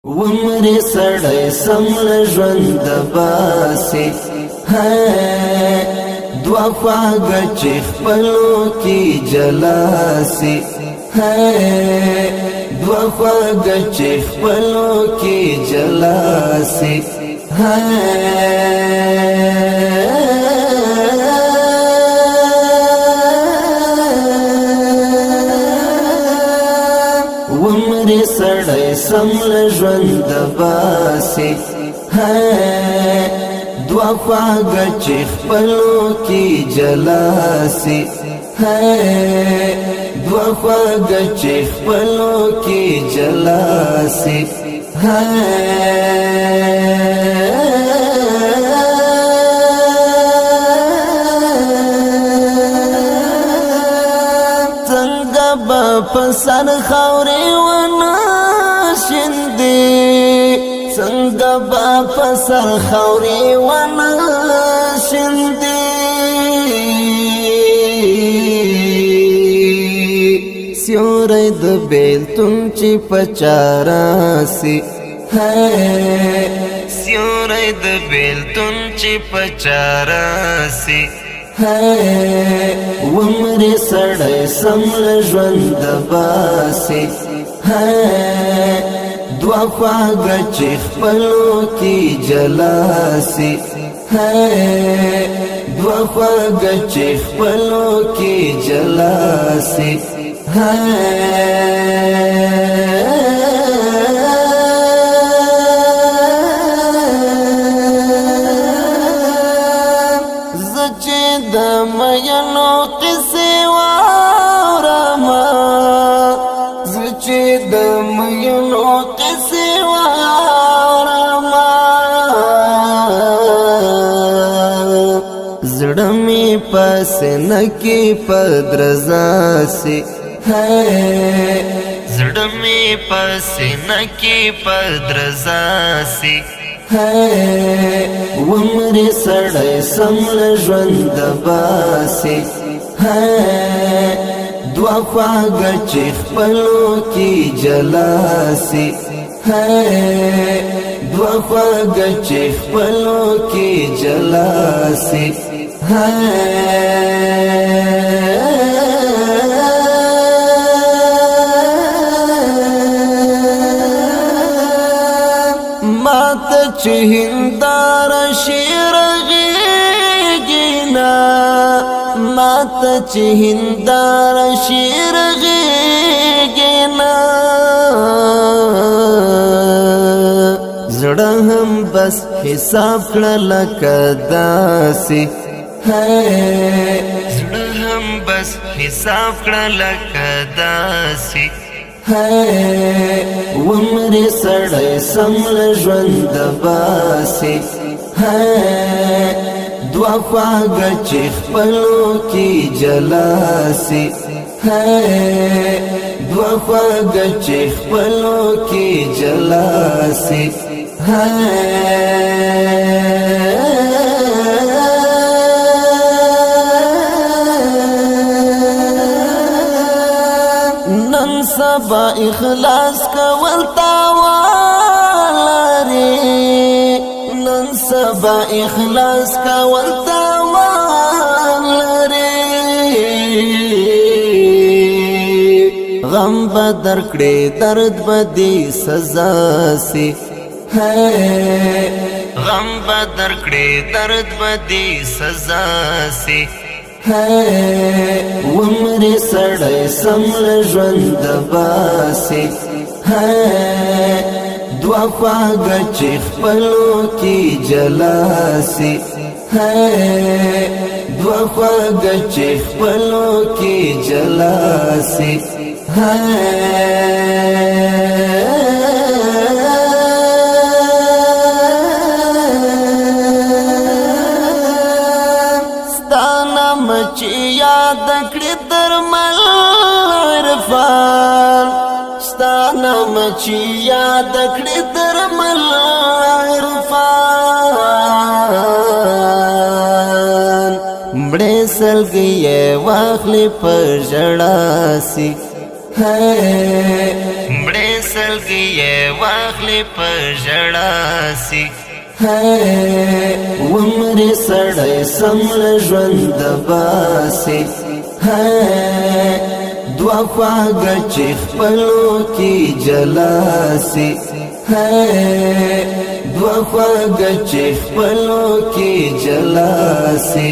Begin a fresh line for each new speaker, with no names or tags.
ومرې سړی سمل ژوند باسي دوه خواږه چې خپلو کې جلاسي دوه خواږه چې خپلو کې جلاسي ومرې سړی سمل ژوند باسي دوه خواږه چې خپلو کې جلاسي دوه خواږه چې خپلو کې جلاسي څنګه به په سر خاورې ونه شیندې څنګه به په سر خاورې ونه شیندې سیوری د بیلتون چې په چاراسي سیوری د بیلتون چې په چاراسي ومرې سړی سمل ژوند باسي دوه خواږه چې خپلو کې جلاسي دوه خواږه چې خپلو کې جلاسي زه چې د مینو قصې واورمه زه چې د مینو قصې واورمه زړه مې په سینه کې په درزا سي زړه مې په سینه کې په درزا سي ومرې سړی سمل ژوند باسي دوه خواږه چې خپلو کې جلاسي دوه خواږه چې خپلو کې جلاسي ماته چې هندار شیر غېږینا ماته چې هندار شیر غېږینا زړه هم بس حساب کړه لکه داسې زړه هم بس حساب کړه لکه داسې ومرې سړی سمل ژوند باسي دوه خواږه چې خپلو کې جلاسي دوه خواږه چې خپلو کې جلاسي نن سبا اخلاص کول تاوان لري نن سبا اخلاص کول تاوان لري غم به درکړې درد به دې سزا سي غم به درکړې درد به دې سزا سي ومرې سړی سمل ژوند باسي دوه خواږه چې خپلو کې جلاسي دوه خواږه چې خپلو کې جلاسي چې یاد کړې درمل عرفان ستا نام چې یاد کړې درمل عرفان مړې سلګي واخلې په ژړا سي مړې سلګي یې واخلې په ژړا سي
ومرې سړی سمړه ژوند باسي دوا خواږه چې خپلو کې جلا سي دوا خواږه چې خپلو کې جلا سي